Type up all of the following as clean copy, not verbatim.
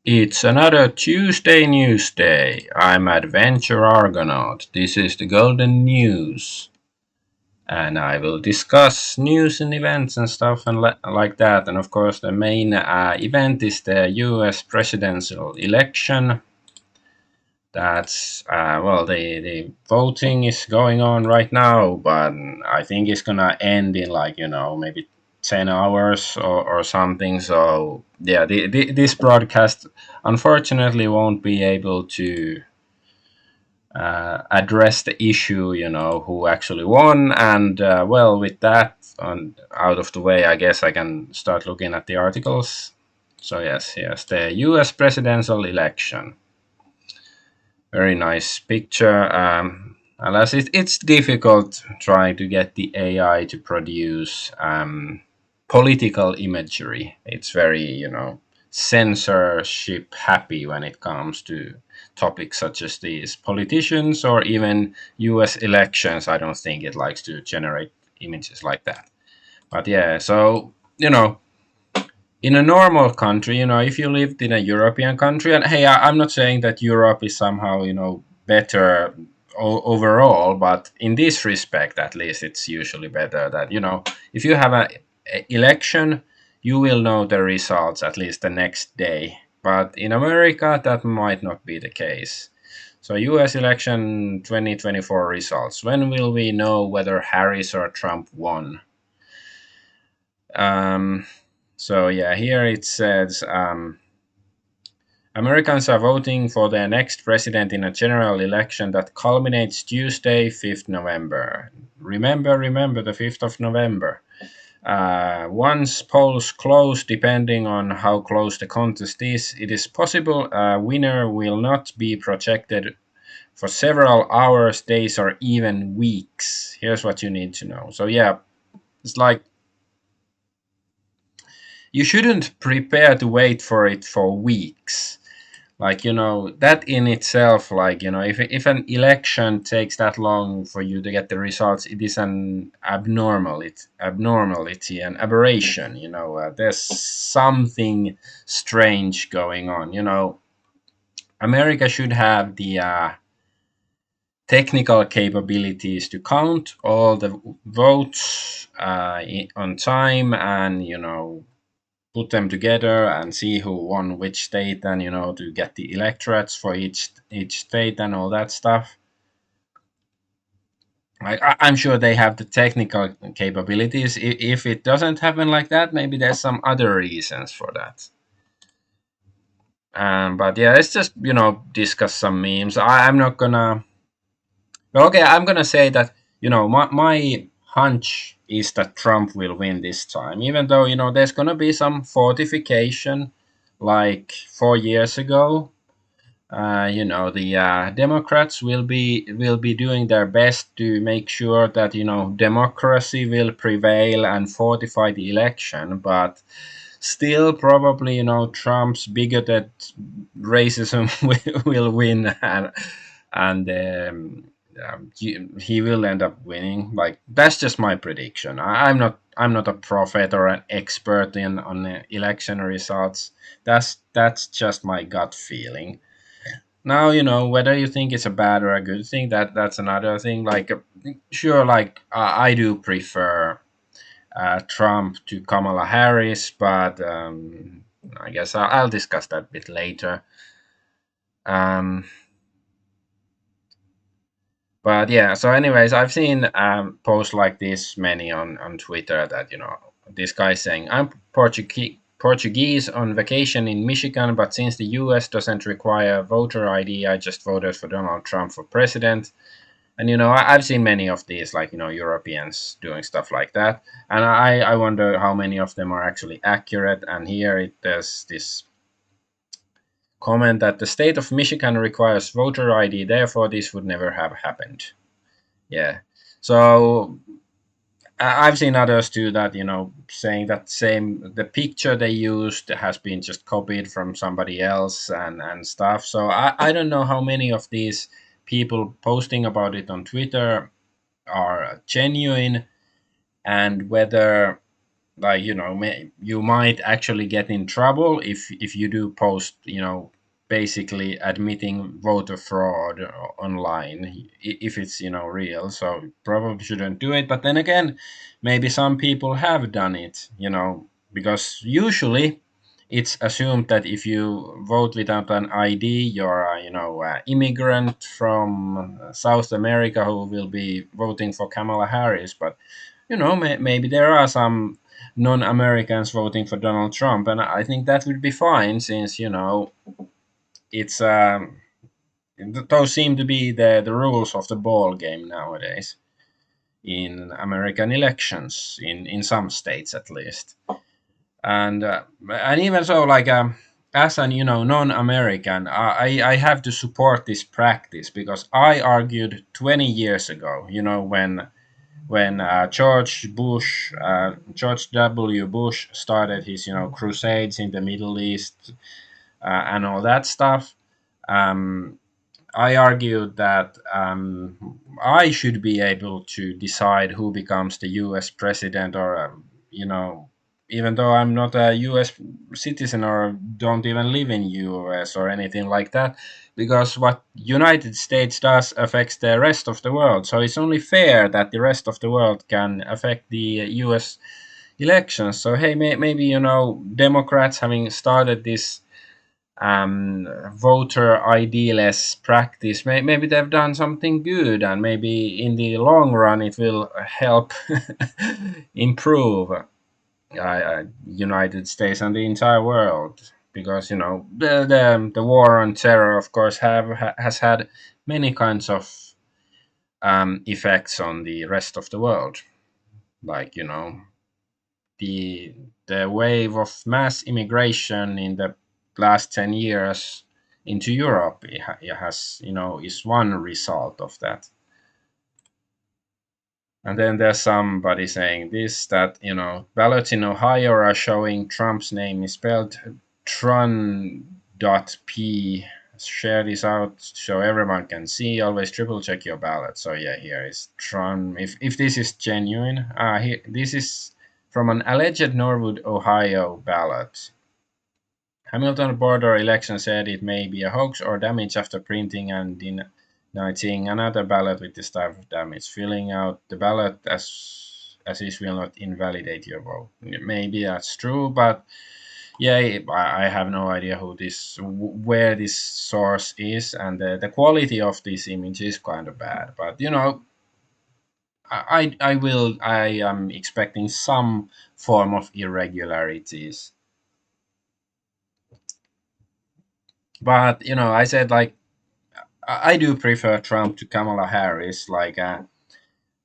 It's another Tuesday News Day. I'm Adventure Argonaut. This is the Golden News. And I will discuss news and events and stuff and like that. And of course, the main event is the US presidential election. Well, the voting is going on right now, but I think it's gonna end in maybe 10 hours or something. So, yeah, this broadcast unfortunately won't be able to address the issue, who actually won. And, well, with that out of the way, I guess I can start looking at the articles. So, yes, the US presidential election. Very nice picture. Alas, it's difficult trying to get the AI to produce political imagery. It's very, censorship happy when it comes to topics such as these. Politicians or even US elections, I don't think it likes to generate images like that. But yeah, so, in a normal country, if you lived in a European country, and hey, I'm not saying that Europe is somehow, better overall, but in this respect, at least, it's usually better that, if you have a election, you will know the results at least the next day. But in America, that might not be the case. So, US election 2024 results. When will we know whether Harris or Trump won? Um, so yeah, here it says Americans are voting for their next president in a general election that culminates Tuesday, 5th November. Remember the 5th of November. Once polls close, depending on how close the contest is, it is possible a winner will not be projected for several hours, days, or even weeks. Here's what you need to know. So yeah, it's like you shouldn't prepare to wait for it for weeks. Like, that in itself, like, if an election takes that long for you to get the results, it is an abnormality, an aberration. There's something strange going on. America should have the technical capabilities to count all the votes on time, and put them together and see who won which state, and to get the electorates for each state and all that stuff. I'm sure they have the technical capabilities. If it doesn't happen like that, maybe there's some other reasons for that. But yeah, let's just discuss some memes. I'm not gonna. Okay, I'm gonna say that my hunch is that Trump will win this time, even though there's gonna be some fortification, like 4 years ago. The Democrats will be doing their best to make sure that democracy will prevail and fortify the election, but still probably Trump's bigoted racism will win, and he will end up winning. Like, that's just my prediction. I'm not a prophet or an expert on the election results. That's just my gut feeling. Now, whether you think it's a bad or a good thing, that's another thing. Like, sure, like I do prefer Trump to Kamala Harris, but I guess I'll discuss that a bit later. Um, but yeah, so anyways, I've seen posts like this many on Twitter that this guy saying I'm Portuguese on vacation in Michigan, but since the US doesn't require voter ID, I just voted for Donald Trump for president. And I've seen many of these, like Europeans doing stuff like that, and I wonder how many of them are actually accurate. And here there's this comment that the state of Michigan requires voter ID, therefore this would never have happened. Yeah. So I've seen others do that, saying that the picture they used has been just copied from somebody else and stuff. So I don't know how many of these people posting about it on Twitter are genuine, and whether like, you might actually get in trouble if you do post, basically admitting voter fraud online, if it's, real. So probably shouldn't do it. But then again, maybe some people have done it, because usually it's assumed that if you vote without an ID, you're a, immigrant from South America who will be voting for Kamala Harris. But maybe there are some non-Americans voting for Donald Trump, and I think that would be fine, since it's those seem to be the rules of the ball game nowadays in American elections, in some states at least. And even so, like, as an, non-American, I have to support this practice, because I argued 20 years ago, when George W. Bush started his, crusades in the Middle East, and all that stuff. Um, I argued that I should be able to decide who becomes the U.S. president, or even though I'm not a U.S. citizen or don't even live in U.S. or anything like that, because what United States does affects the rest of the world. So it's only fair that the rest of the world can affect the U.S. elections. So hey, maybe, Democrats, having started this voter ID-less practice, maybe they've done something good, and maybe in the long run it will help improve United States and the entire world. Because the war on terror, of course, has had many kinds of effects on the rest of the world, like, the wave of mass immigration in the last 10 years into Europe. It has, is one result of that. And then there's somebody saying this, that, ballots in Ohio are showing Trump's name is spelled Tron.p. Share this out so everyone can see. Always triple check your ballot. So yeah, here is Tron. If this is genuine, this is from an alleged Norwood, Ohio ballot. Hamilton border election said it may be a hoax or damage after printing and denying another ballot with this type of damage. Filling out the ballot as is will not invalidate your vote. Maybe that's true, but yeah, I have no idea where this source is, and the quality of this image is kind of bad. But I am expecting some form of irregularities. But I said, like, I do prefer Trump to Kamala Harris.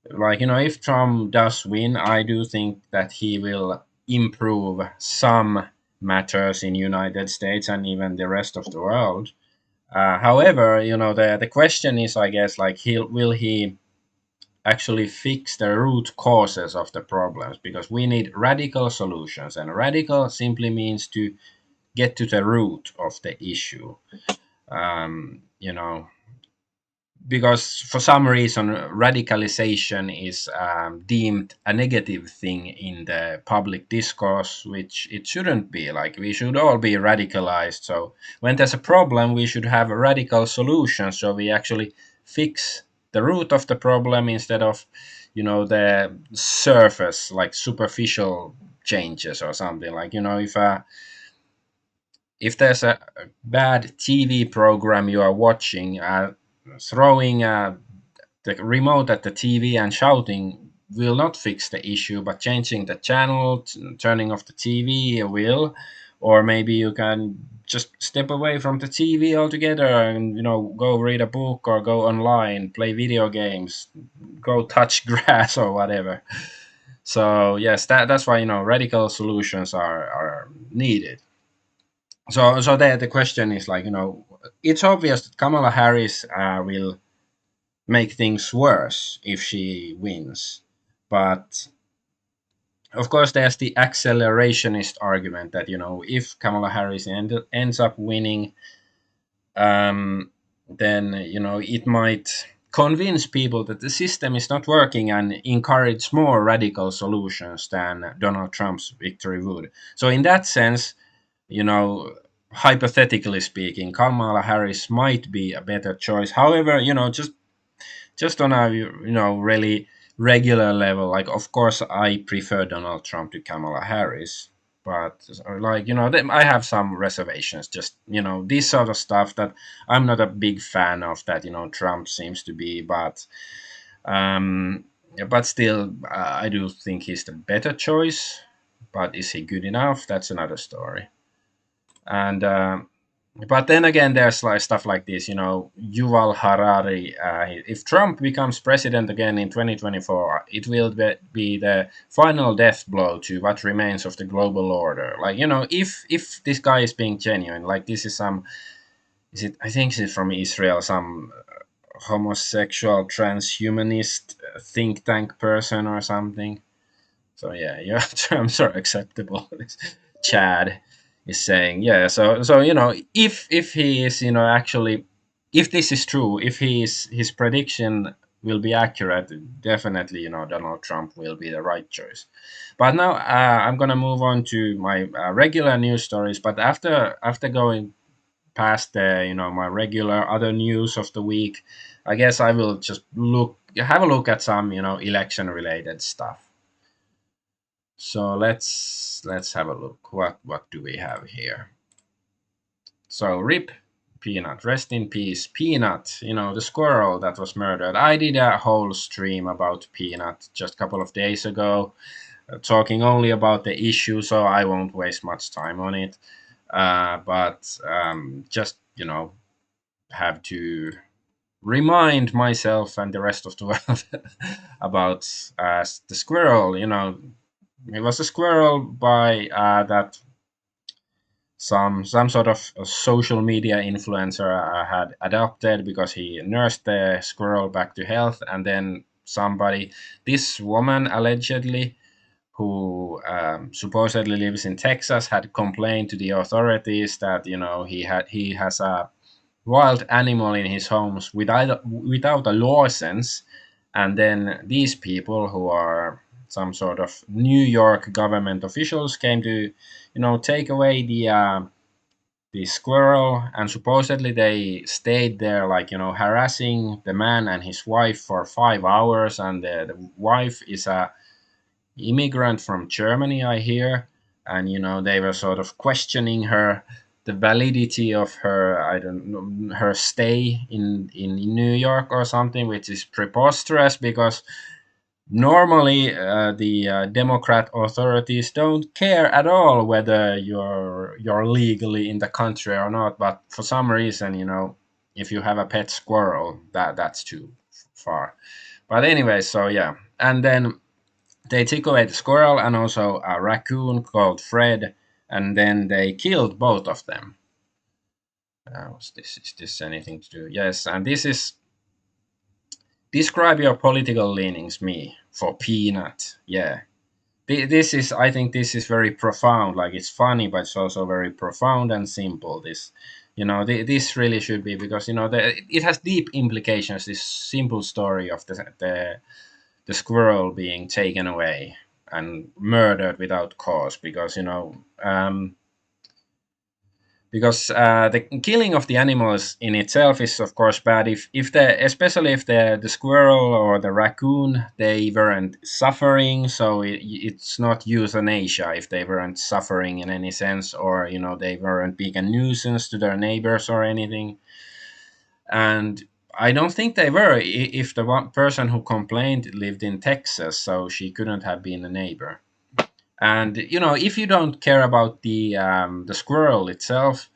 If Trump does win, I do think that he will improve some matters in United States and even the rest of the world. However, the question is, I guess, like, will he actually fix the root causes of the problems? Because we need radical solutions, and radical simply means to get to the root of the issue. Um, you know, because for some reason radicalization is deemed a negative thing in the public discourse, which it shouldn't be. Like, we should all be radicalized. So when there's a problem, we should have a radical solution, so we actually fix the root of the problem, instead of the surface, like superficial changes or something. Like, if there's a bad TV program you are watching, throwing the remote at the TV and shouting will not fix the issue, but changing the channel, turning off the TV will. Or maybe you can just step away from the TV altogether and go read a book, or go online, play video games, go touch grass or whatever. So yes, that's why radical solutions are needed. So the question is, like, it's obvious that Kamala Harris will make things worse if she wins. But of course, there's the accelerationist argument that, if Kamala Harris ends up winning, then it might convince people that the system is not working and encourage more radical solutions than Donald Trump's victory would. So, in that sense, you know, hypothetically speaking, Kamala Harris might be a better choice. However, just on a really regular level, like of course I prefer Donald Trump to Kamala Harris, but like I have some reservations. Just this sort of stuff that I'm not a big fan of. That Trump seems to be, um, but still, I do think he's the better choice. But is he good enough? That's another story. And but then again, there's like stuff like this, Yuval Harari. If Trump becomes president again in 2024, it will be the final death blow to what remains of the global order. Like if this guy is being genuine, like this is some, is it? I think it's from Israel, some homosexual transhumanist think tank person or something. So yeah, your terms are acceptable. Chad is saying, yeah. So if he is actually, if this is true, if his prediction will be accurate, definitely Donald Trump will be the right choice. But now I'm gonna move on to my regular news stories. But after going past the my regular other news of the week, I guess I will just have a look at some election related stuff. So let's have a look. What do we have here? So rip Peanut, rest in peace, Peanut. The squirrel that was murdered. I did a whole stream about Peanut just a couple of days ago, talking only about the issue, so I won't waste much time on it. But just have to remind myself and the rest of the world about the squirrel. It was a squirrel by that some sort of a social media influencer had adopted because he nursed the squirrel back to health, and then this woman allegedly, who supposedly lives in Texas, had complained to the authorities that he has a wild animal in his homes without a license. And then these people, who are some sort of New York government officials, came to take away the squirrel, and supposedly they stayed there, like harassing the man and his wife for 5 hours. And the wife is a immigrant from Germany, I hear. And they were sort of questioning her, the validity of her, I don't know, her stay in New York or something, which is preposterous because normally the Democrat authorities don't care at all whether you're legally in the country or not. But for some reason, if you have a pet squirrel, that's too far. But anyway, so yeah, and then they took away the squirrel and also a raccoon called Fred, and then they killed both of them. Is this anything to do? Yes, and this is describe your political leanings, me, for Peanut. Yeah, this is, I think this is very profound. Like, it's funny, but it's also very profound and simple. This, this really should be, because it has deep implications. This simple story of the squirrel being taken away and murdered without cause, because the killing of the animals in itself is of course bad. If the especially if the squirrel or the raccoon, they weren't suffering, so it's not euthanasia if they weren't suffering in any sense, or they weren't being a nuisance to their neighbors or anything. And I don't think they were, if the one person who complained lived in Texas, so she couldn't have been a neighbor. And if you don't care about the squirrel itself,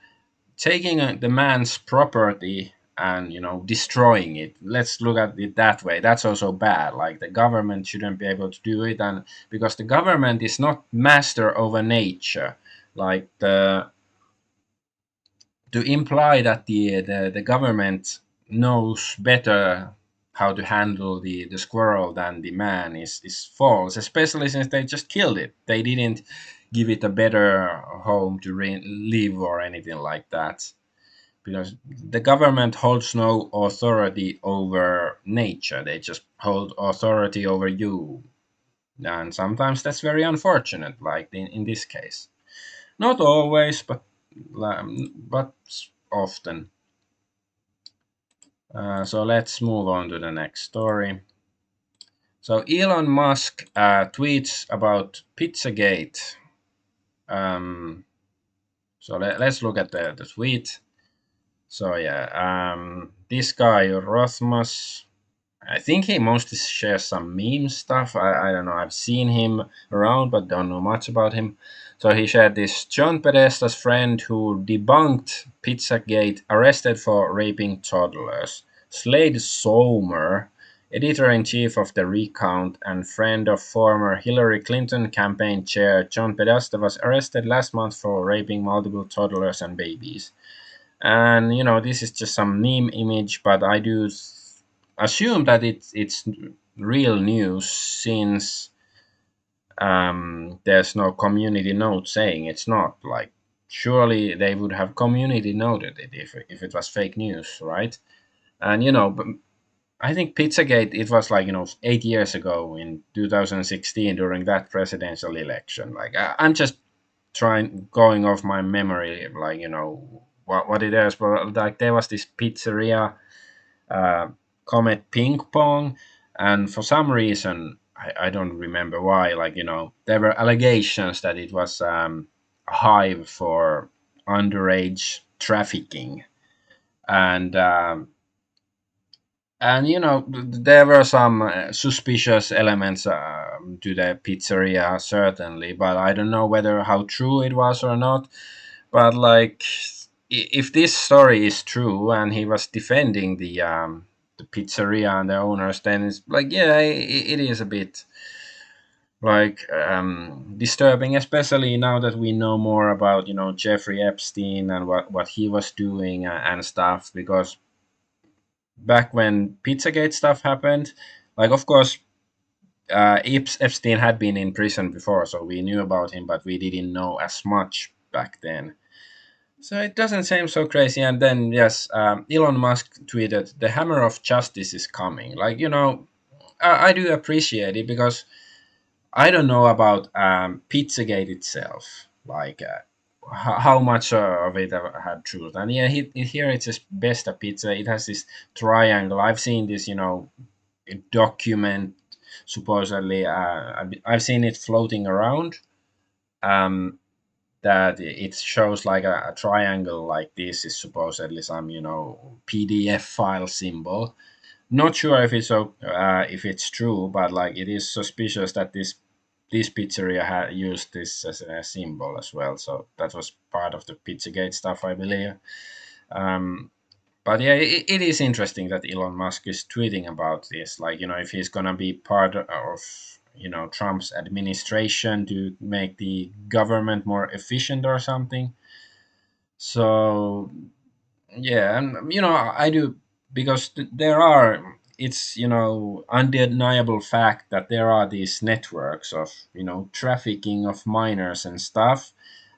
taking the man's property and destroying it, let's look at it that way, that's also bad. Like, the government shouldn't be able to do it, and because the government is not master over nature, like to imply that the government knows better how to handle the squirrel than the man is false, especially since they just killed it. They didn't give it a better home to live or anything like that. because the government holds no authority over nature. They just hold authority over you, and sometimes that's very unfortunate, like in this case. Not always, but often. So let's move on to the next story. So Elon Musk tweets about Pizzagate. Um, so let's look at the tweet. So yeah, this guy Rothmus, I think he mostly shares some meme stuff. I don't know. I've seen him around, but don't know much about him. So he shared this John Podesta's friend who debunked Pizzagate, arrested for raping toddlers. Slade Somer, editor in chief of The Recount and friend of former Hillary Clinton campaign chair John Podesta, was arrested last month for raping multiple toddlers and babies. And this is just some meme image, but I do assume that it's real news, since there's no community note saying it's not. Like, surely they would have community noted it if it was fake news, right? And but I think Pizzagate, it was like 8 years ago in 2016 during that presidential election. Like, I'm just trying going off my memory, like what it is, but like there was this pizzeria, uh, Comet Ping Pong, and for some reason I don't remember why. Like there were allegations that it was a hive for underage trafficking, and there were some suspicious elements to the pizzeria, certainly, but I don't know whether how true it was or not. But like, if this story is true and he was defending the pizzeria and the owners, then it's like, yeah, it is a bit like disturbing, especially now that we know more about Jeffrey Epstein and what he was doing and stuff. Because back when Pizzagate stuff happened, like, of course, Epstein had been in prison before, so we knew about him, but we didn't know as much back then. So it doesn't seem so crazy. And then, yes, Elon Musk tweeted, "The hammer of justice is coming." Like, I do appreciate it, because I don't know about Pizzagate itself, like how much of it had truth. And yeah, here it's just Besta Pizza. It has this triangle. I've seen this, document supposedly. I've seen it floating around. Um, that it shows like a triangle like this is supposedly some PDF file symbol. Not sure if it's true, but like it is suspicious that this pizzeria had used this as a symbol as well. So that was part of the Pizzagate stuff, I believe. Um, but yeah, it is interesting that Elon Musk is tweeting about this. Like, if he's gonna be part of Trump's administration to make the government more efficient or something. So yeah, and I do, because there are, it's undeniable fact that there are these networks of trafficking of minors and stuff,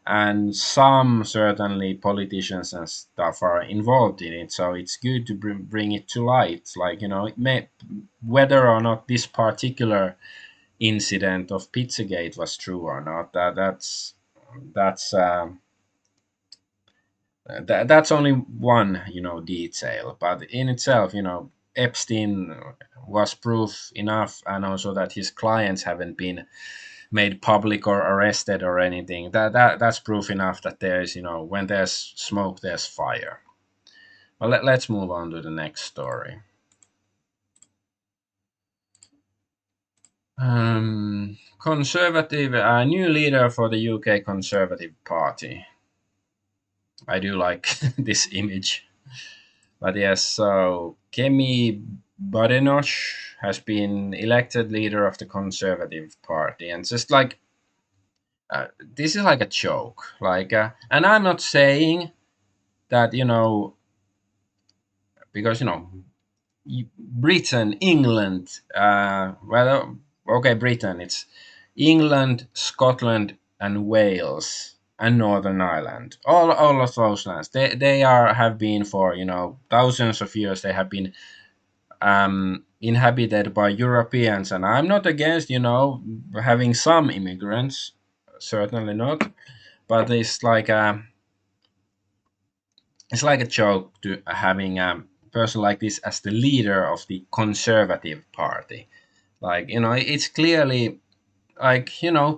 and some certainly politicians and stuff are involved in it. So it's good to bring it to light. Like, it may, whether or not this particular incident of Pizzagate was true or not, that's that's only one detail, but in itself, Epstein was proof enough, and also that his clients haven't been made public or arrested or anything. That's proof enough that there's when there's smoke, there's fire. Well, let's move on to the next story. Conservative, a new leader for the UK Conservative Party. I do like this image. But yes, so Kemi Badenoch has been elected leader of the Conservative Party, and just like this is like a joke. Like, and I'm not saying that because Britain, England, well, okay, Britain, it's England, Scotland, and Wales. and Northern Ireland. All of those lands. They are have been for thousands of years. They have been inhabited by Europeans, and I'm not against having some immigrants. Certainly not, but it's like a joke to having a person like this as the leader of the Conservative Party. Like it's clearly like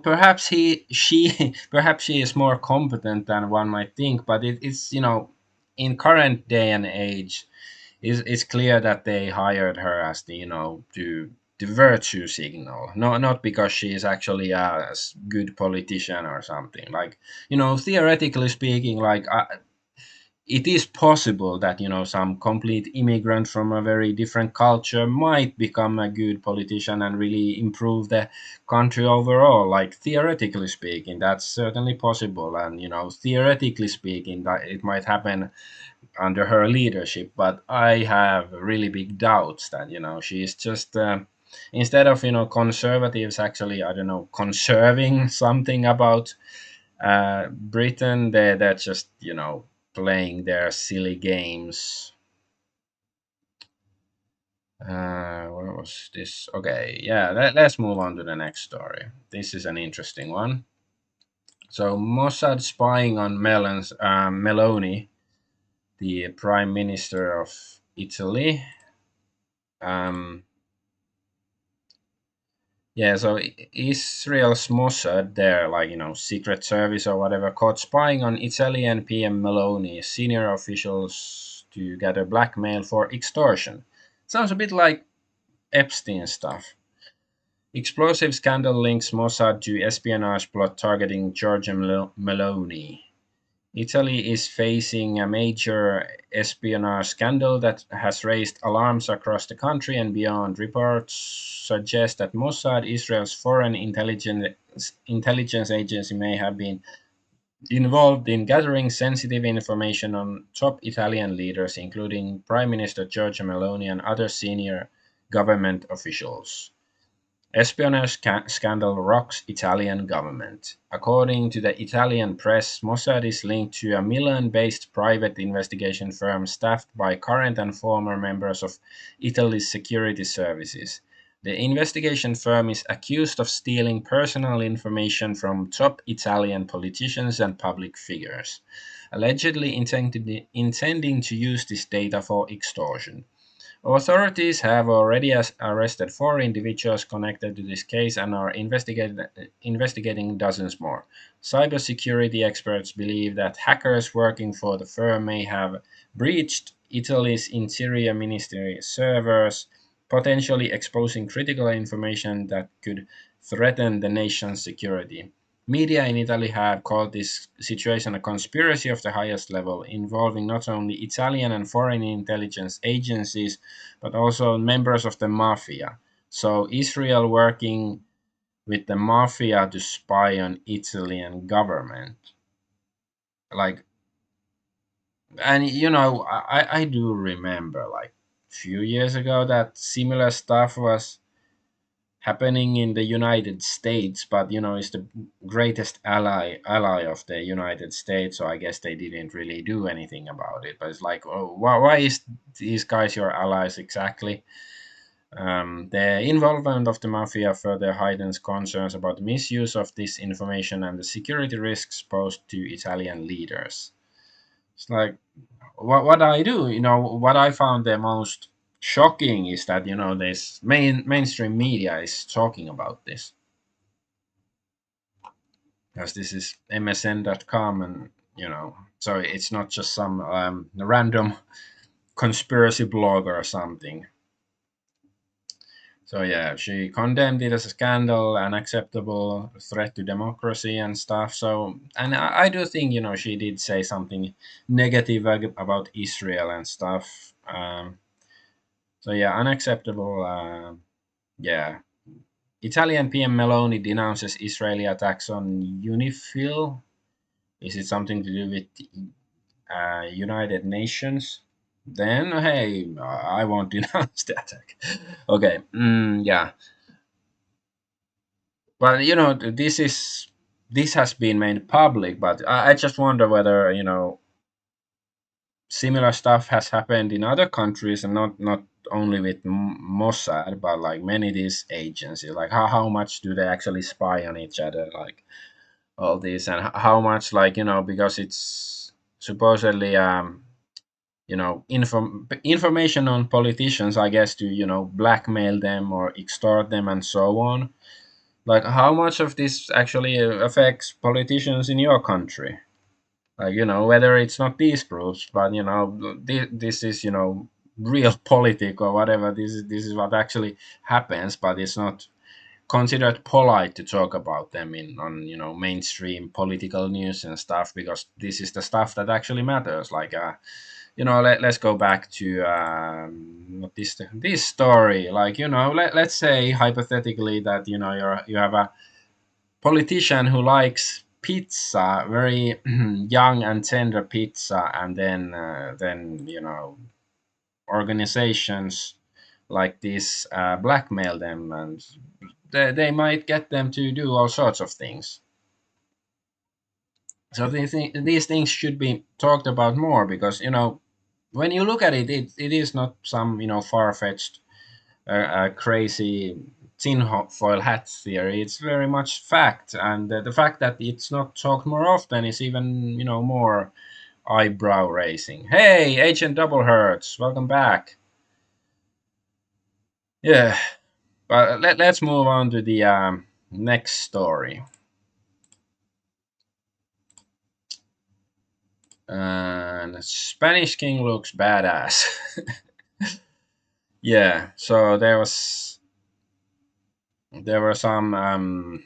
perhaps he she perhaps she is more competent than one might think, but it's in current day and age it's clear that they hired her as the to the virtue signal, not because she is actually a good politician or something. Like theoretically speaking, like it is possible that some complete immigrant from a very different culture might become a good politician and really improve the country overall. Like theoretically speaking, that's certainly possible, and theoretically speaking that it might happen under her leadership. But I have really big doubts that she's just instead of conservatives actually, I don't know, conserving something about Britain, they're just playing their silly games. Where was this? Okay, yeah, let's move on to the next story. This is an interesting one. So Mossad spying on Meloni, the prime minister of Italy. Um, yeah, so Israel's Mossad, their secret service or whatever, caught spying on Italian PM Meloni, senior officials to gather blackmail for extortion. Sounds a bit like Epstein stuff. Explosive scandal links Mossad to espionage plot targeting Giorgia Meloni. Italy is facing a major espionage scandal that has raised alarms across the country and beyond. Reports suggest that Mossad, Israel's foreign intelligence agency, may have been involved in gathering sensitive information on top Italian leaders, including Prime Minister Giorgia Meloni and other senior government officials. Espionage scandal rocks Italian government. According to the Italian press, Mossad is linked to a Milan-based private investigation firm staffed by current and former members of Italy's security services. The investigation firm is accused of stealing personal information from top Italian politicians and public figures, allegedly intending to use this data for extortion. Authorities have already arrested four individuals connected to this case and are investigating dozens more. Cybersecurity experts believe that hackers working for the firm may have breached Italy's Interior Ministry servers, potentially exposing critical information that could threaten the nation's security. Media in Italy have called this situation a conspiracy of the highest level, involving not only Italian and foreign intelligence agencies, but also members of the mafia. So Israel working with the mafia to spy on Italian government. Like, and I do remember like few years ago that similar stuff was happening in the United States, but it's the greatest ally of the United States, so I guess they didn't really do anything about it. But it's like, oh, why is these guys your allies exactly? The involvement of the mafia further heightens concerns about misuse of this information and the security risks posed to Italian leaders. It's like what I do, what I found the most shocking is that this mainstream media is talking about this, because this is MSN.com, and so it's not just some random conspiracy blog or something. So yeah, she condemned it as a scandal, unacceptable threat to democracy and stuff. So, and I do think she did say something negative about Israel and stuff. So yeah, unacceptable. Yeah, Italian PM Meloni denounces Israeli attacks on UNIFIL. Is it something to do with United Nations? Then hey, I won't denounce the attack. Okay, yeah. But this is this has been made public, but I just wonder whether similar stuff has happened in other countries, and not only with Mossad, but like many of these agencies. Like how much do they actually spy on each other? Like all this, and how much, like because it's supposedly information on politicians, I guess, to blackmail them or extort them and so on. Like how much of this actually affects politicians in your country? Like whether it's not these proofs, but this is real politic or whatever. This is what actually happens, but it's not considered polite to talk about them in on mainstream political news and stuff, because this is the stuff that actually matters. Like let's go back to this story. Like let's say hypothetically that you have a politician who likes pizza, very young and tender pizza, and then organizations like this blackmail them, and they might get them to do all sorts of things. So these things should be talked about more, because when you look at it, it is not some far fetched crazy tinfoil hat theory. It's very much fact, and the fact that it's not talked more often is even more eyebrow raising. Hey, Agent Double Hertz, welcome back. Yeah, but let's move on to the next story. And Spanish King looks badass. Yeah, so there were some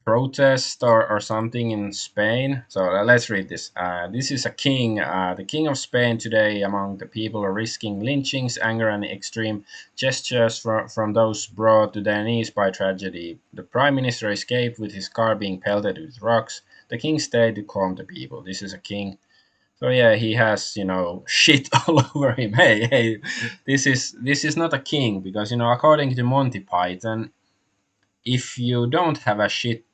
protest or something in Spain. So let's read this. This is a king, the king of Spain today. Among the people are risking lynchings, anger, and extreme gestures from those brought to their knees by tragedy. The prime minister escaped with his car being pelted with rocks. The king stayed to calm the people. This is a king. So yeah, he has shit all over him. Hey, this is not a king, because according to Monty Python, if you don't have shit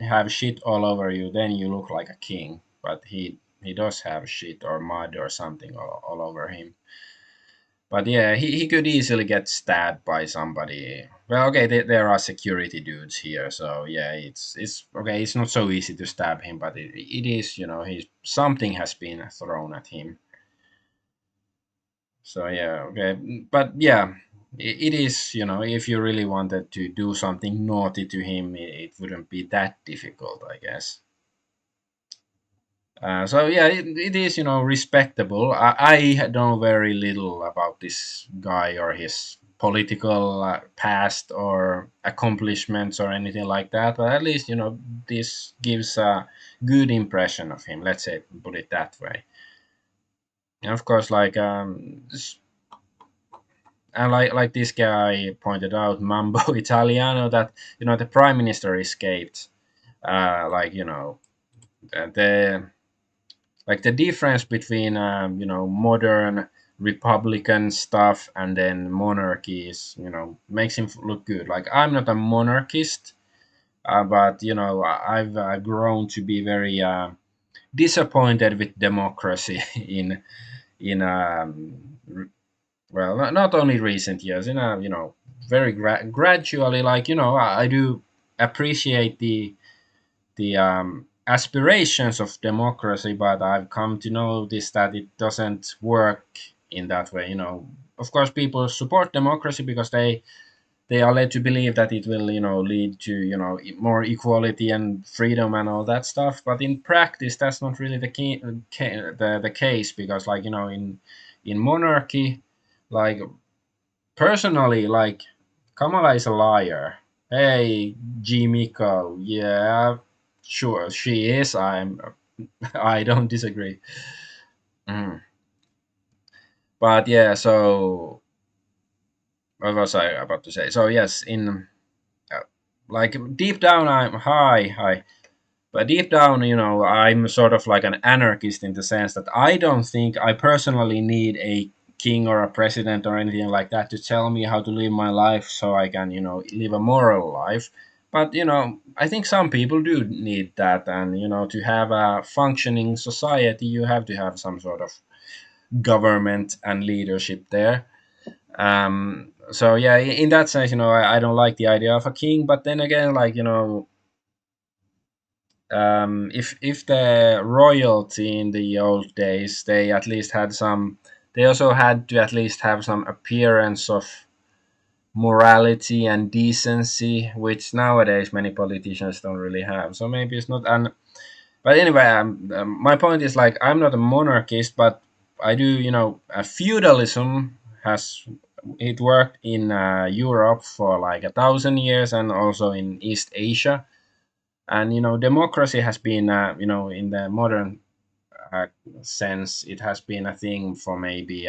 all over you, then you look like a king. But he does have shit or mud or something all over him. But yeah, he could easily get stabbed by somebody. Well, okay, there are security dudes here, so yeah, it's okay. It's not so easy to stab him, but it is. He's something has been thrown at him. So yeah, okay, but yeah, it is. If you really wanted to do something naughty to him, it wouldn't be that difficult, I guess. So yeah, it is respectable. I know very little about this guy or his political past or accomplishments or anything like that, but at least this gives a good impression of him. Let's say, put it that way. And of course, like and like this guy pointed out, Mambo Italiano, that the prime minister escaped. Like the like the difference between modern republican stuff and then monarchy is makes him look good. Like I'm not a monarchist, but I've grown to be very disappointed with democracy in well, not only recent years, in a very gradually. Like I do appreciate the aspirations of democracy, but I've come to notice that it doesn't work in that way. Of course, people support democracy because they are led to believe that it will lead to more equality and freedom and all that stuff. But in practice, that's not really the case, because like in monarchy, like personally, like Kamala is a liar. Hey, G Miko, yeah, sure, she is. I don't disagree. Mm. But yeah, so what was I about to say? So yes, in uh, like deep down, I'm hi. But deep down, I'm sort of like an anarchist in the sense that I don't think I personally need a king or a president or anything like that to tell me how to live my life so I can, live a moral life. But I think some people do need that, and to have a functioning society, you have to have some sort of government and leadership there. So yeah, in that sense, I don't like the idea of a king. But then again, like if the royalty in the old days, they at least had some. They also had to at least have some appearance of morality and decency, which nowadays many politicians don't really have. So maybe it's not. But anyway, my point is like I'm not a monarchist, but I do. Feudalism has it worked in Europe for like 1,000 years, and also in East Asia. And democracy has been, in the modern uh, sense, it has been a thing for maybe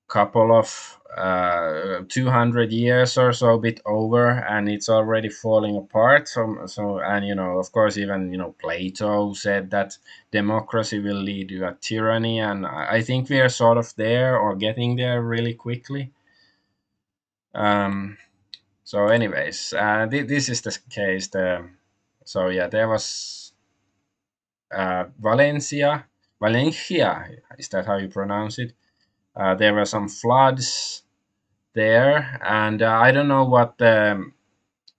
couple of 200 years or so, a bit over, and it's already falling apart. So and of course, even Plato said that democracy will lead to a tyranny, and I think we are sort of there or getting there really quickly. um, so anyways, this is the case. So yeah, there was Valencia, is that how you pronounce it? There were some floods there, and I don't know what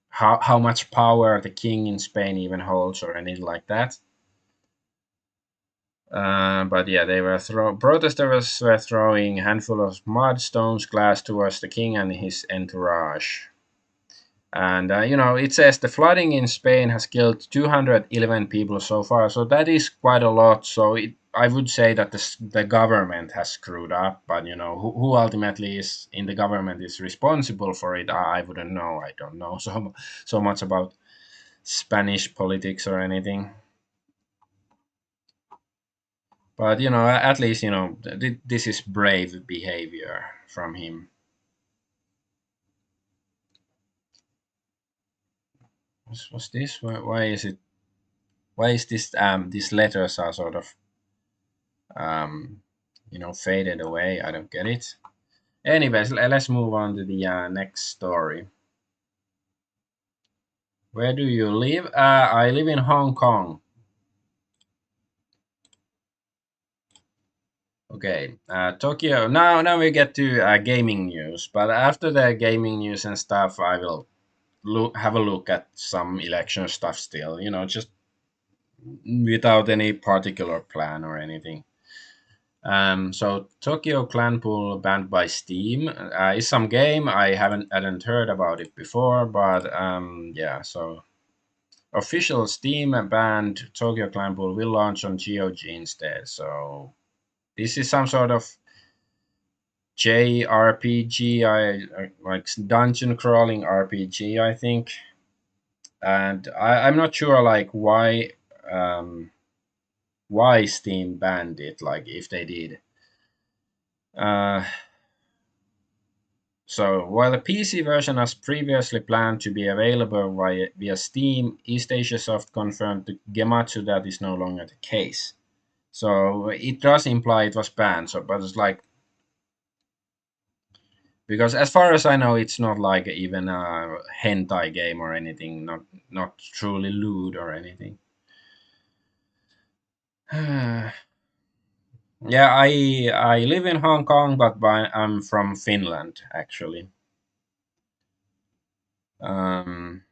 how much power the king in Spain even holds or anything like that. But yeah, they were protesters were throwing a handful of mud, stones, glass towards the king and his entourage. And it says the flooding in Spain has killed 211 people so far, so that is quite a lot. So I would say that the government has screwed up, but who ultimately is in the government is responsible for it. I wouldn't know. I don't know so much about Spanish politics or anything. But at least this is brave behavior from him. What's this? Why is it? Why is this? These letters are sort of um, faded away. I don't get it. Anyways, let's move on to the next story. Where do you live? I live in Hong Kong. Okay, Tokyo. Now we get to gaming news. But after the gaming news and stuff, I will have a look at some election stuff still. Just without any particular plan or anything. So Tokyo Clan Pool banned by Steam is some game I hadn't heard about it before, but yeah. So official Steam banned Tokyo Clan Pool will launch on GOG instead. So this is some sort of JRPG, like dungeon crawling RPG, I think, and I'm not sure like um, why Steam banned it, like if they did. Uh, So, while the PC version was previously planned to be available via Steam, East Asia Soft confirmed to Gematsu that is no longer the case. So it does imply it was banned. So, but it's like because as far as I know, it's not like even a hentai game or anything, not truly lewd or anything. Yeah, I live in Hong Kong, but I'm from Finland actually. Um,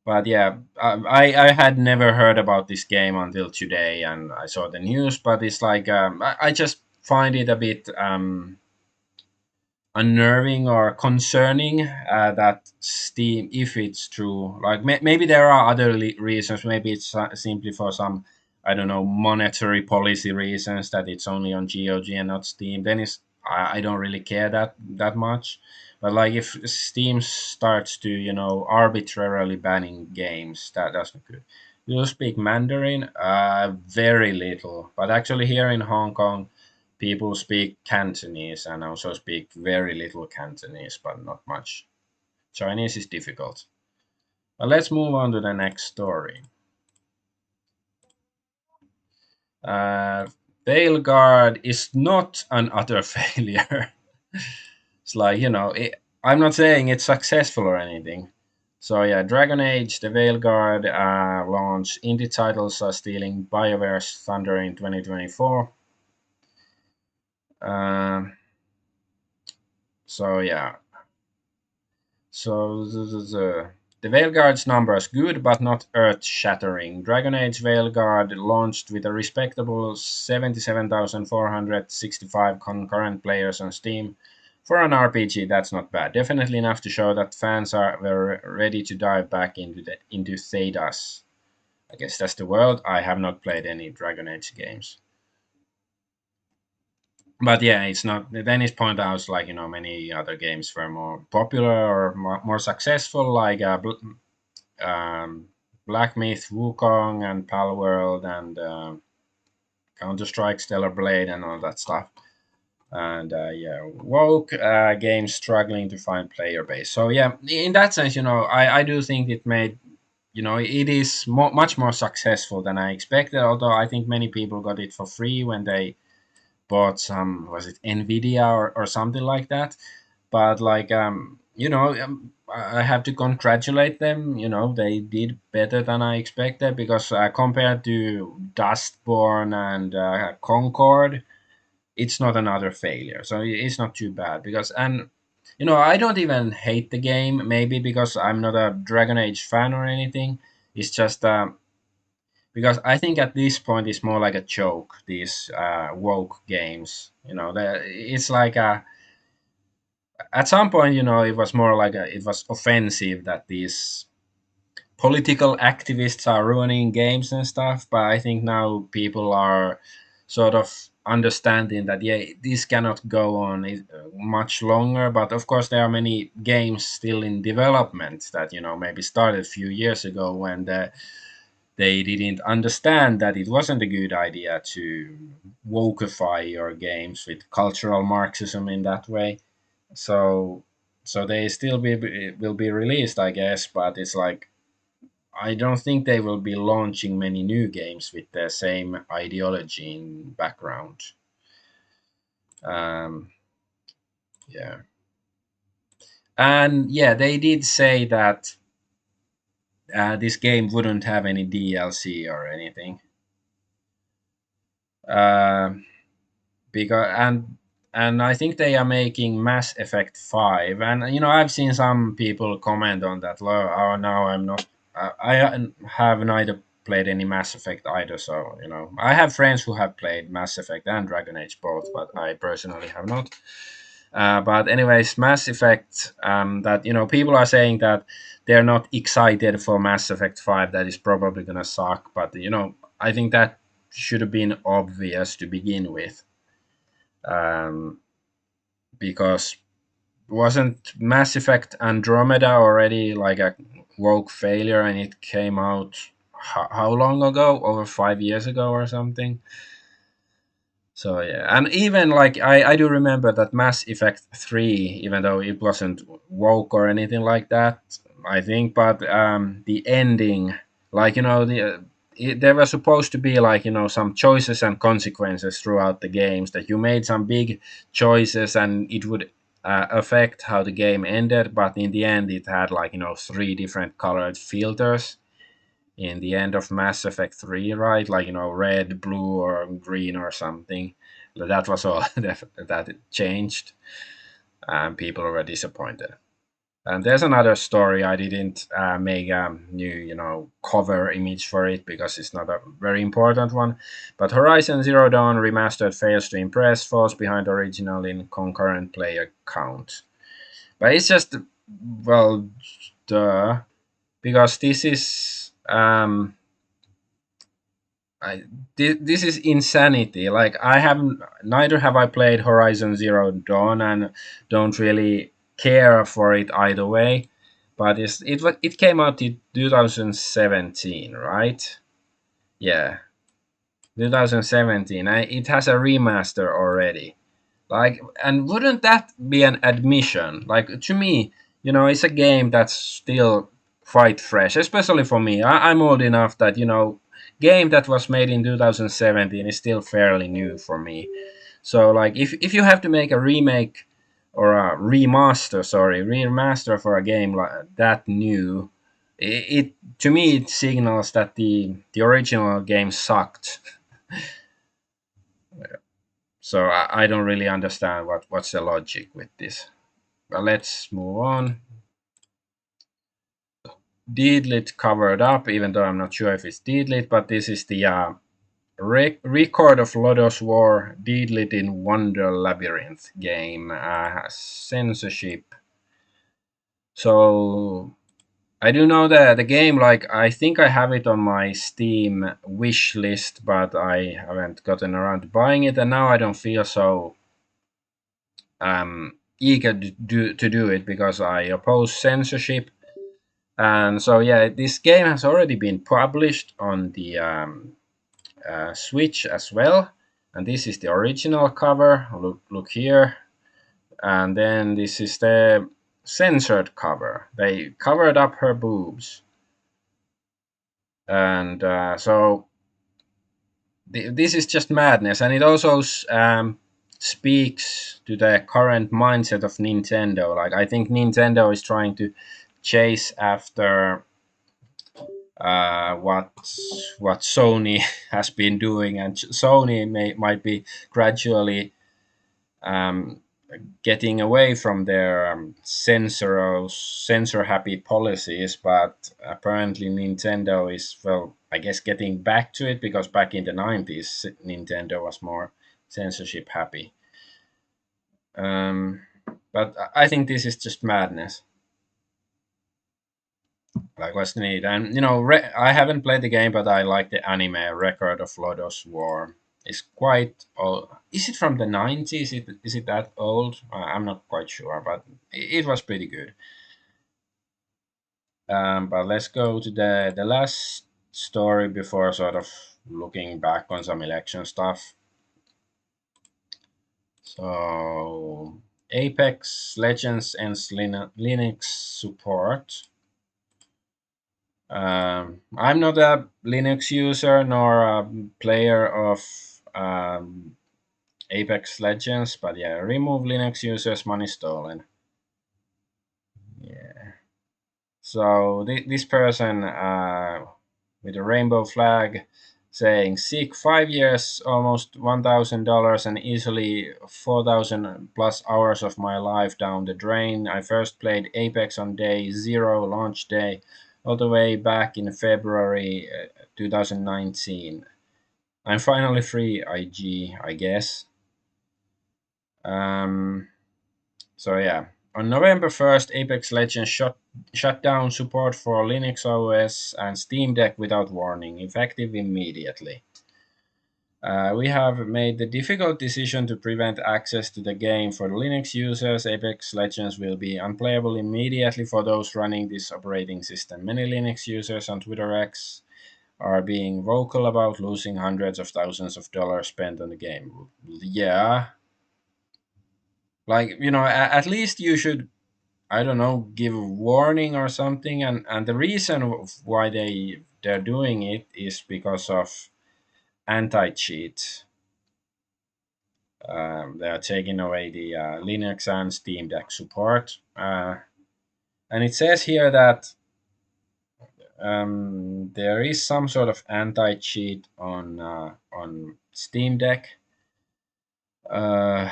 But yeah, I had never heard about this game until today, and I saw the news. But it's like I just find it a bit unnerving or concerning that Steam, if it's true, like maybe there are other reasons. Maybe it's simply for some, I don't know, monetary policy reasons that it's only on GOG and not Steam. Then I don't really care that much. But like if Steam starts to arbitrarily banning games, that's not good. Do you speak Mandarin? Very little, but actually here in Hong Kong people speak Cantonese and also speak very little Cantonese, but not much. Chinese is difficult. But let's move on to the next story. Uh, Veilguard is not an utter failure. It's like, I'm not saying it's successful or anything. So yeah, Dragon Age, the Veilguard launch. Indie titles are stealing BioWare's thunder in 2024. Um, so yeah, so the Veilguard's numbers good, but not earth-shattering. Dragon Age Veilguard launched with a respectable 77,465 concurrent players on Steam. For an RPG, that's not bad. Definitely enough to show that fans were ready to dive back into Thedas. I guess that's the world. I have not played any Dragon Age games. But yeah, it's not. Dennis pointed out like many other games were more popular or more successful, like Black Myth, Wukong, and Palworld, and Counter Strike, Stellar Blade, and all that stuff. And yeah, woke games struggling to find player base. So yeah, in that sense, I do think it made it is much more successful than I expected. Although I think many people got it for free when they bought some, was it Nvidia or something like that. But like I have to congratulate them. They did better than I expected, because compared to Dustborn and Concord, it's not another failure. So it's not too bad, because and I don't even hate the game. Maybe because I'm not a Dragon Age fan or anything. It's just because I think at this point it's more like a joke. These woke games, it's like at some point, it was more like it was offensive that these political activists are ruining games and stuff. But I think now people are sort of understanding that yeah, this cannot go on much longer. But of course, there are many games still in development that maybe started a few years ago when they didn't understand that it wasn't a good idea to wokeify your games with cultural Marxism in that way. So they still will be released, I guess, but it's like I don't think they will be launching many new games with the same ideology in background. Um, yeah, and yeah, they did say that this game wouldn't have any DLC or anything. Um because and I think they are making Mass Effect 5, and I've seen some people comment on that. Oh, now I'm not. I have neither played any Mass Effect either, so I have friends who have played Mass Effect and Dragon Age both, but I personally have not. But anyways, Mass Effect. That people are saying that they're not excited for Mass Effect 5. That is probably gonna suck, but I think that should have been obvious to begin with, um, because wasn't Mass Effect Andromeda already like a woke failure, and it came out how long ago? Over 5 years ago or something. So yeah, and even like I do remember that Mass Effect 3, even though it wasn't woke or anything like that, I think, but the ending, like there were supposed to be like some choices and consequences throughout the games, that you made some big choices and it would affect how the game ended, but in the end it had like three different colored filters in the end of Mass Effect 3, right? Like, red, blue, or green, or something. That was all that it changed, and people were disappointed. And there's another story. I didn't make a new, cover image for it because it's not a very important one. But Horizon Zero Dawn Remastered fails to impress, falls behind original in concurrent player count. But it's just, well, duh, because this is this is insanity. Like I haven't, neither have I played Horizon Zero Dawn, and don't really care for it either way. But it came out in 2017, right? Yeah, 2017. It has a remaster already. Like, and wouldn't that be an admission? Like to me, it's a game that's still quite fresh, especially for me. I'm old enough that game that was made in 2017 is still fairly new for me. So like, if you have to make a remake or a remaster, sorry, remaster for a game like that new, it to me it signals that the original game sucked. So I don't really understand what's the logic with this. But let's move on. Deedlit covered up, even though I'm not sure if it's Deedlit, but this is the record of Lodos War, Deedlit in Wonder Labyrinth game, censorship. So I do know that the game, like, I think I have it on my Steam wish list, but I haven't gotten around to buying it, and now I don't feel so eager to do it because I oppose censorship. And so, yeah, this game has already been published on the Switch as well. And this is the original cover. Look here. And then this is the censored cover. They covered up her boobs. And so this is just madness. And it also speaks to the current mindset of Nintendo. Like, I think Nintendo is trying to chase after what Sony has been doing, and Sony might be gradually um, getting away from their censor happy policies, but apparently Nintendo is, well, I guess, getting back to it, because back in the 90s Nintendo was more censorship happy. um, but I think this is just madness. Like, what's neat? And I haven't played the game, but I like the anime Record of Lodoss War. It's quite old. Is it from the 90s? Is it that old? I'm not quite sure, but it was pretty good. But let's go to the last story before sort of looking back on some election stuff. So, Apex Legends ends Linux support. I'm not a Linux user nor a player of Apex Legends, but yeah, remove Linux users, money stolen. Yeah. So this person with a rainbow flag saying, "Seek 5 years, almost $1,000, and easily 4,000 plus hours of my life down the drain. I first played Apex on day zero, launch day, all the way back in February 2019. I'm finally free, IG, I guess." Um, so yeah, on November 1st, Apex Legends shut down support for Linux OS and Steam Deck without warning, effective immediately. We have made the difficult decision to prevent access to the game for Linux users. Apex Legends will be unplayable immediately for those running this operating system. Many Linux users on Twitter X are being vocal about losing hundreds of thousands of dollars spent on the game. Yeah, like, at least you should, I don't know, give a warning or something. And the reason why they're doing it is because of anti-cheat. They are taking away the Linux and Steam Deck support, and it says here that there is some sort of anti-cheat on Steam Deck. Uh,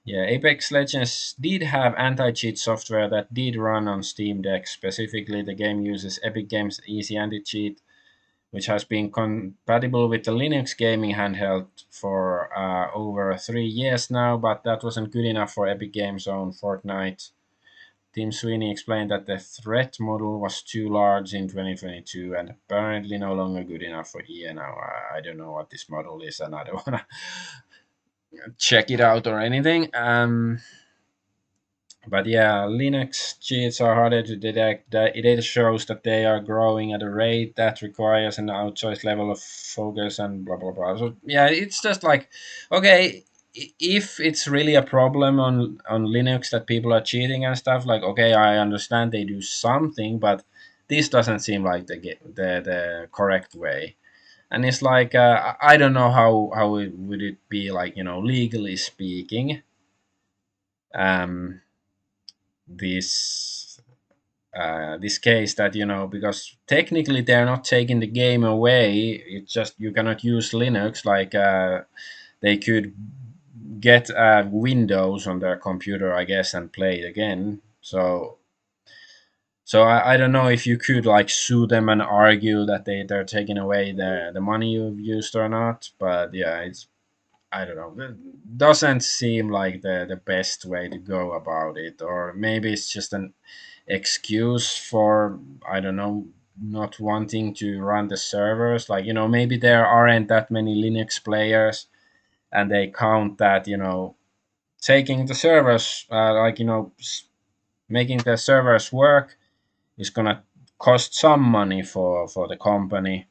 yeah, Apex Legends did have anti-cheat software that did run on Steam Deck. Specifically, the game uses Epic Games' Easy Anti-Cheat, which has been compatible with the Linux gaming handheld for over 3 years now, but that wasn't good enough for Epic Games' own Fortnite. Tim Sweeney explained that the threat model was too large in 2022 and apparently no longer good enough for EA now. I don't know what this model is, and I don't want to check it out or anything. But yeah, Linux cheats are harder to detect. The data shows that they are growing at a rate that requires an outsized level of focus and blah blah blah. So yeah, it's just like, okay, if it's really a problem on Linux that people are cheating and stuff, like, okay, I understand they do something, but this doesn't seem like the correct way. And it's like, I don't know how it would it be, like, legally speaking. um, this this case that, because technically they're not taking the game away. It's just you cannot use Linux. Like they could get Windows on their computer, I guess, and play it again. So I don't know if you could like sue them and argue that they're taking away the money you've used or not. But yeah, it's, I don't know. It doesn't seem like the best way to go about it. Or maybe it's just an excuse for, I don't know, not wanting to run the servers. Like, maybe there aren't that many Linux players, and they count that, taking the servers, like, making the servers work is gonna cost some money for the company.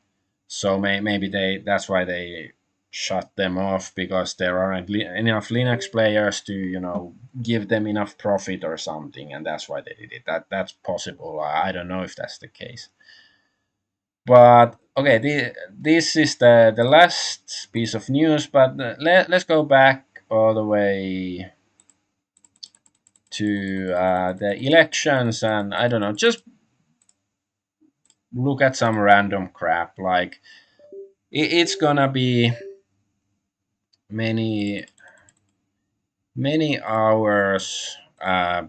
So maybe that's why they shut them off, because there aren't enough Linux players to, give them enough profit or something, and that's why they did it. That's possible. I don't know if that's the case. But okay, this is the last piece of news. But let's go back all the way to the elections, and I don't know, just look at some random crap. Like it's gonna be many many hours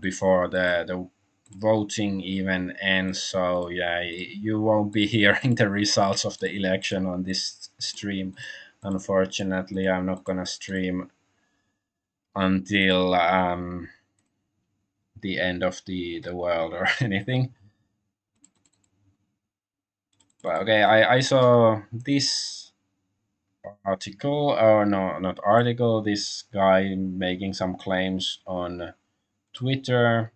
before the voting even ends. So yeah, you won't be hearing the results of the election on this stream. Unfortunately, I'm not gonna stream until the end of the world or anything. But okay, I saw this article, or no, not article, this guy making some claims on Twitter.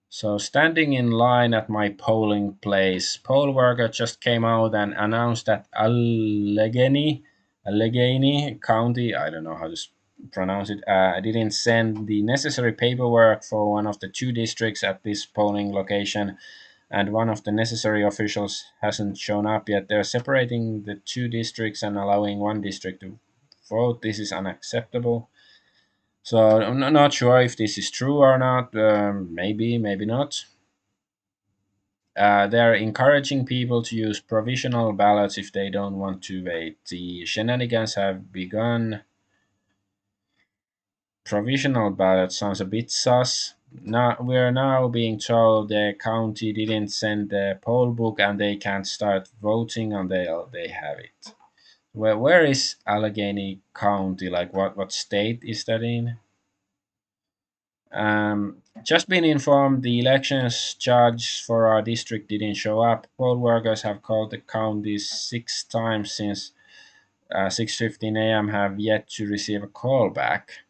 So, standing in line at my polling place, poll worker just came out and announced that Allegheny County, I don't know how to pronounce it, didn't send the necessary paperwork for one of the two districts at this polling location, and one of the necessary officials hasn't shown up yet. They're separating the two districts and allowing one district to vote. This is unacceptable. So I'm not sure if this is true or not. Maybe, maybe not. They're encouraging people to use provisional ballots if they don't want to wait. The shenanigans have begun. Provisional ballot sounds a bit sus. Now we're now being told the county didn't send the poll book and they can't start voting until they have it. Where is Allegheny County? Like what state is that in? Just been informed the elections judge for our district didn't show up. Poll workers have called the county 6 times since 6:15 a.m. have yet to receive a call back.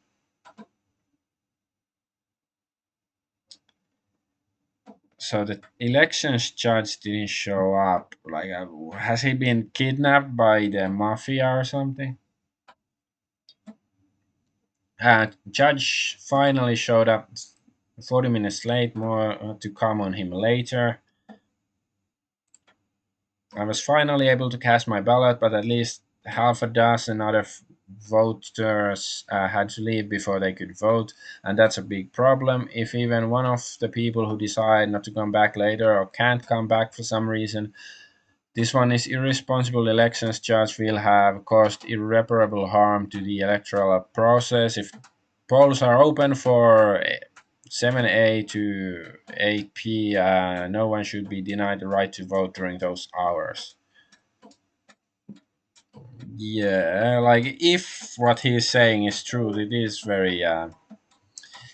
So the elections judge didn't show up. Like, has he been kidnapped by the mafia or something? Judge finally showed up 40 minutes late. More to come on him later. I was finally able to cast my ballot, but at least half a dozen other voters had to leave before they could vote, and that's a big problem. If even one of the people who decide not to come back later or can't come back for some reason, this one is irresponsible elections judge will have caused irreparable harm to the electoral process. If polls are open for 7 a to 8 p, no one should be denied the right to vote during those hours. Yeah, like if what he's saying is true, it is very.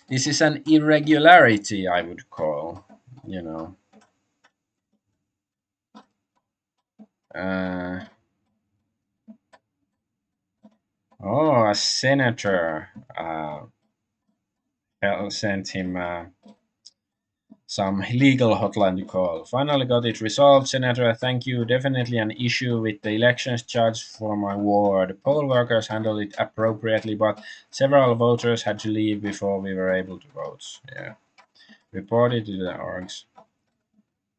This is an irregularity, I would call. You know. Uh, oh, a senator sent him some legal hotline to call. Finally got it resolved, Senator. Thank you. Definitely an issue with the elections judge for my ward. Poll workers handled it appropriately, but several voters had to leave before we were able to vote. Yeah. Reported to the orgs.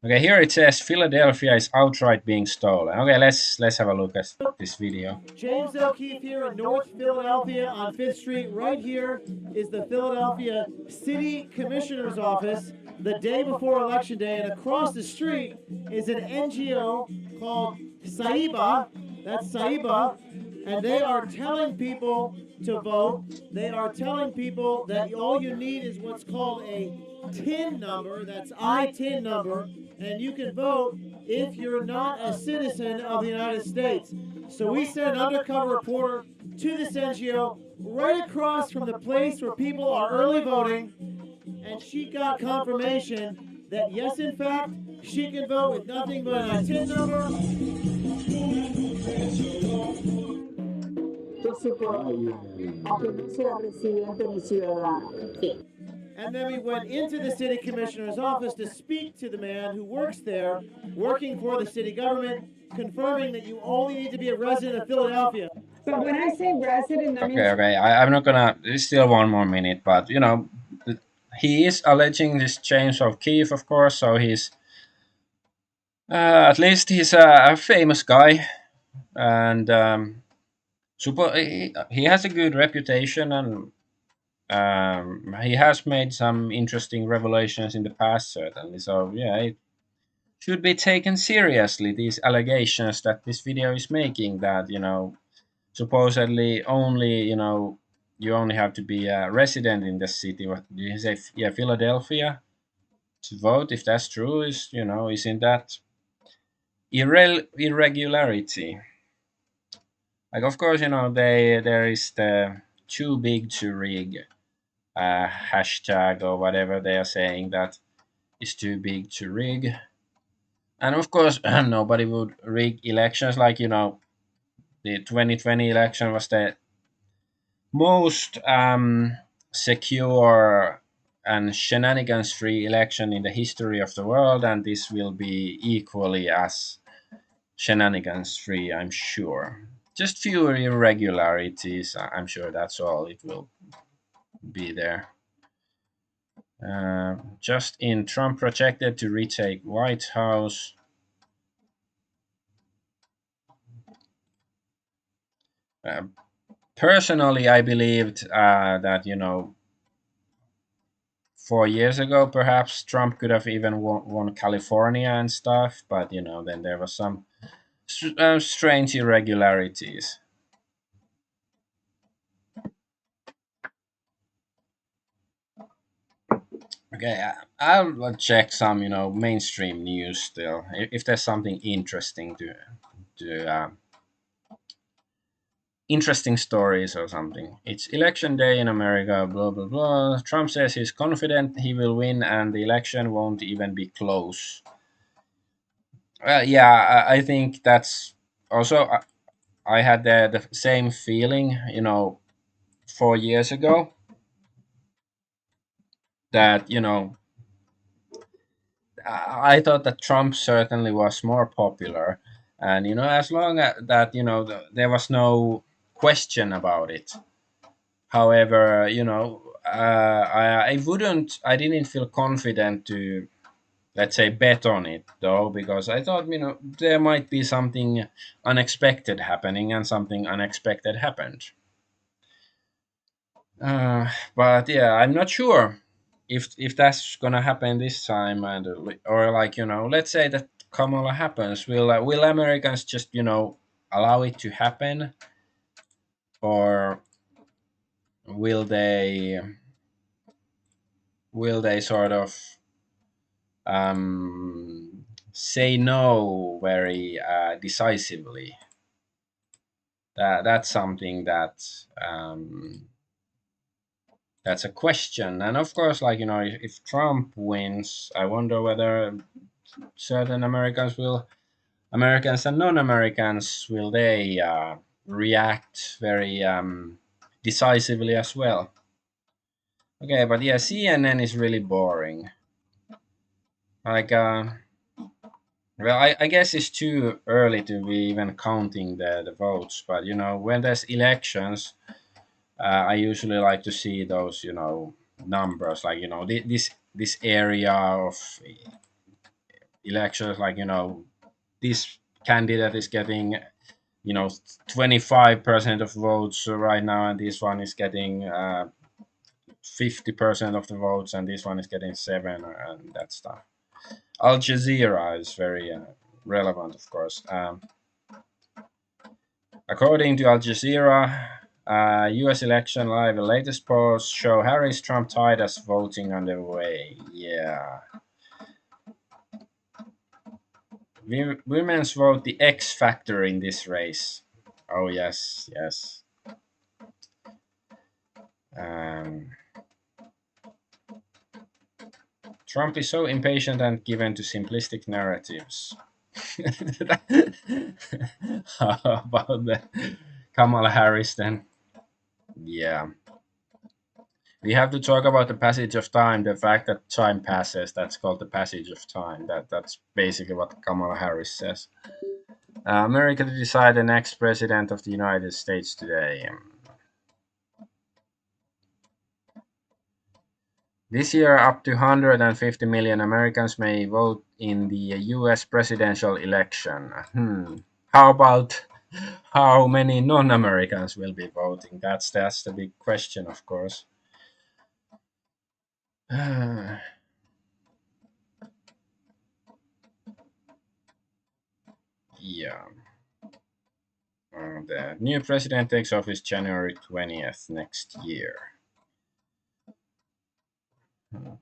Okay, here it says Philadelphia is outright being stolen. Okay, let's have a look at this video. James O'Keefe here in North Philadelphia on 5th Street. Right here is the Philadelphia City Commissioner's office the day before Election Day, and across the street is an NGO called Saiba. That's Saiba, and they are telling people to vote. They are telling people that all you need is what's called a TIN number. That's I-TIN number, and you can vote if you're not a citizen of the United States. So we sent an undercover reporter to this NGO right across from the place where people are early voting, and she got confirmation that yes, in fact, she can vote with nothing but a TIN number. Yo sí puedo, aunque no sea residente ni ciudadano. And then we went into the city commissioner's office to speak to the man who works there, working for the city government, confirming that you only need to be a resident of Philadelphia. But when I say resident, that Okay, means okay. I'm not gonna. There's still one more minute, but he is alleging this James of Kiev, of course. So he's at least he's a famous guy, and he has a good reputation, and he has made some interesting revelations in the past, certainly. So yeah, it should be taken seriously. These allegations that this video is making, that supposedly only you only have to be a resident in the city. What do you say? Yeah, Philadelphia to vote. If that's true, isn't that irregularity? Like, of course, there is the too big to rig hashtag or whatever they are saying that is too big to rig, and of course nobody would rig elections. Like the 2020 election was the most secure and shenanigans free election in the history of the world, and this will be equally as shenanigans free, I'm sure. Just fewer irregularities, I'm sure that's all it will be there. Just in, Trump projected to retake White House. Uh, Personally, I believed that 4 years ago, perhaps Trump could have even won California and stuff, but then there was some strange irregularities. Okay, I'll check some mainstream news still if there's something interesting to interesting stories or something. It's election day in America, blah blah blah. Trump says he's confident he will win and the election won't even be close. Yeah, I think that's also. I had the same feeling, 4 years ago, that I thought that Trump certainly was more popular, and as long as that there was no question about it. However, I didn't feel confident to, let's say, bet on it though, because I thought there might be something unexpected happening, and something unexpected happened. But yeah, I'm not sure if that's gonna happen this time, and or like let's say that Kamala happens. Will Americans just allow it to happen, or will they sort of say no very decisively? That's something that's a question. And of course, like if Trump wins, I wonder whether certain Americans and non-Americans, will they react very decisively as well? Okay, but yeah, CNN is really boring. Like, well, I guess it's too early to be even counting the votes. But when there's elections, I usually like to see those numbers. Like this area of elections, like this candidate is getting 25% of votes right now, and this one is getting 50% of the votes, and this one is getting 7, and that stuff. Al Jazeera is very relevant, of course. According to Al Jazeera, U.S. election live, the latest polls show Harris Trump tied as voting underway. Yeah, women's vote the X factor in this race. Oh yes, yes. Um, Trump is so impatient and given to simplistic narratives. How about the Kamala Harris then? Yeah. We have to talk about the passage of time, the fact that time passes. That's called the passage of time. That's basically what Kamala Harris says. America to decide the next president of the United States today. This year, up to 150 million Americans may vote in the U.S. presidential election. How about how many non-Americans will be voting? That's the big question, of course. Yeah. The new president takes office January 20th next year. Hmm.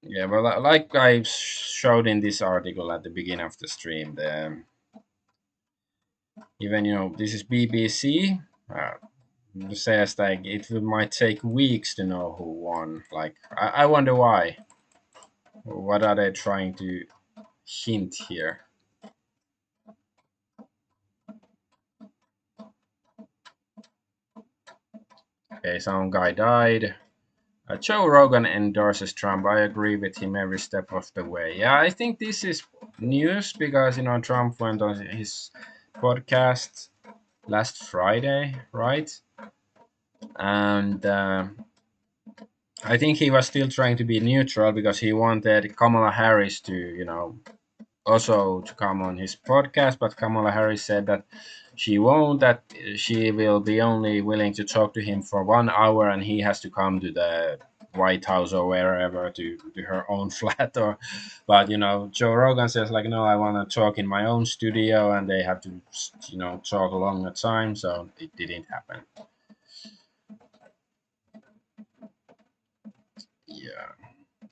Yeah, well, like I showed in this article at the beginning of the stream, even this is BBC. Says like might take weeks to know who won. Like I wonder why. What are they trying to hint here? Okay, some guy died. Joe Rogan endorses Trump. I agree with him every step of the way. Yeah, I think this is news because Trump went on his podcast last Friday, right? And I think he was still trying to be neutral because he wanted Kamala Harris to, also to come on his podcast. But Kamala Harris said that she won't, that she will be only willing to talk to him for 1 hour and he has to come to the White House or wherever to her own flat. Or, but Joe Rogan says like, no, I want to talk in my own studio, and they have to, talk a longer time. So it didn't happen. Yeah.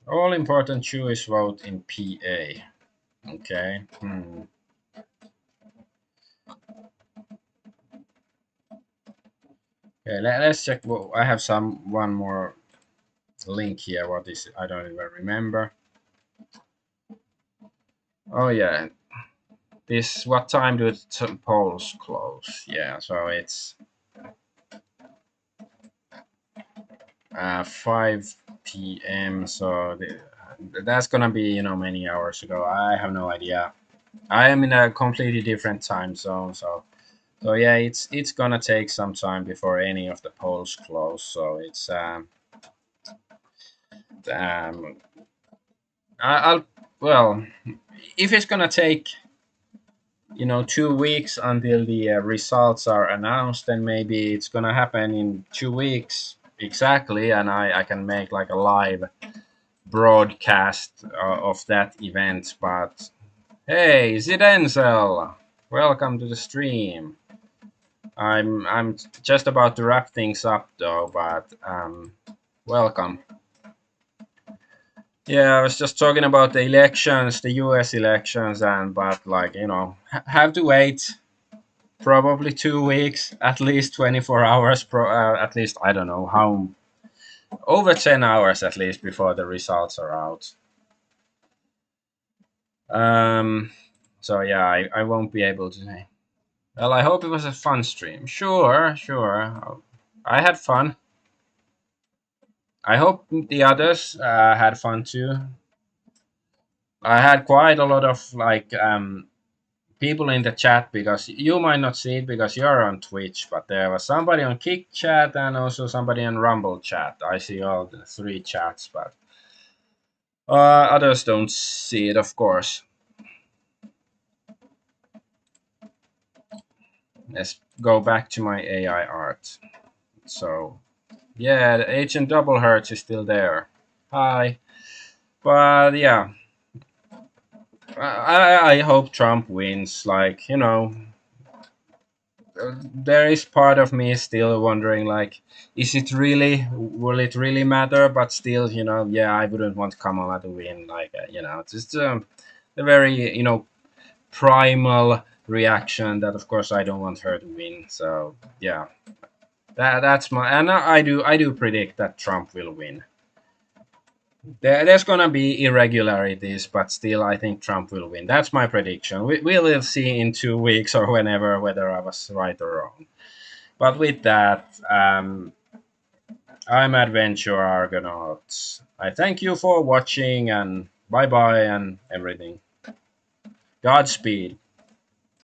All important Jewish vote in PA. Okay. Okay, let's check. Well, I have one more link here. What is it? I don't even remember. Oh yeah, this. What time do the polls close? Yeah, so it's 5 p.m. So that's gonna be many hours ago. I have no idea. I am in a completely different time zone, so yeah, it's gonna take some time before any of the polls close. So it's um I'll well, if it's gonna take 2 weeks until the results are announced, then maybe it's gonna happen in 2 weeks exactly, and I can make like a live broadcast of that event. But hey, Zidenzel, welcome to the stream. I'm just about to wrap things up though, but welcome. Yeah, I was just talking about the elections, the U.S. elections, and but like have to wait probably 2 weeks, at least 24 hours, at least I don't know how, over 10 hours at least before the results are out. Um, so yeah, I won't be able to say. Well, I hope it was a fun stream. Sure, sure. I had fun. I hope the others had fun too. I had quite a lot of like people in the chat, because you might not see it because you're on Twitch, but there was somebody on Kick chat and also somebody on Rumble chat. I see all the three chats, but Others don't see it, of course. Let's go back to my AI art. So, yeah, the Agent Double Hertz is still there. Hi. But yeah, I hope Trump wins. Like, there is part of me still wondering, like, is it really, will it really matter? But still, yeah, I wouldn't want Kamala to win. Like, it's just a very, primal reaction that, of course, I don't want her to win. So, yeah, that's my, and I do predict that Trump will win. There's gonna be irregularities, but still, I think Trump will win. That's my prediction. We will see in 2 weeks or whenever whether I was right or wrong. But with that, I'm Adventure Argonaut. I thank you for watching and bye bye and everything. Godspeed.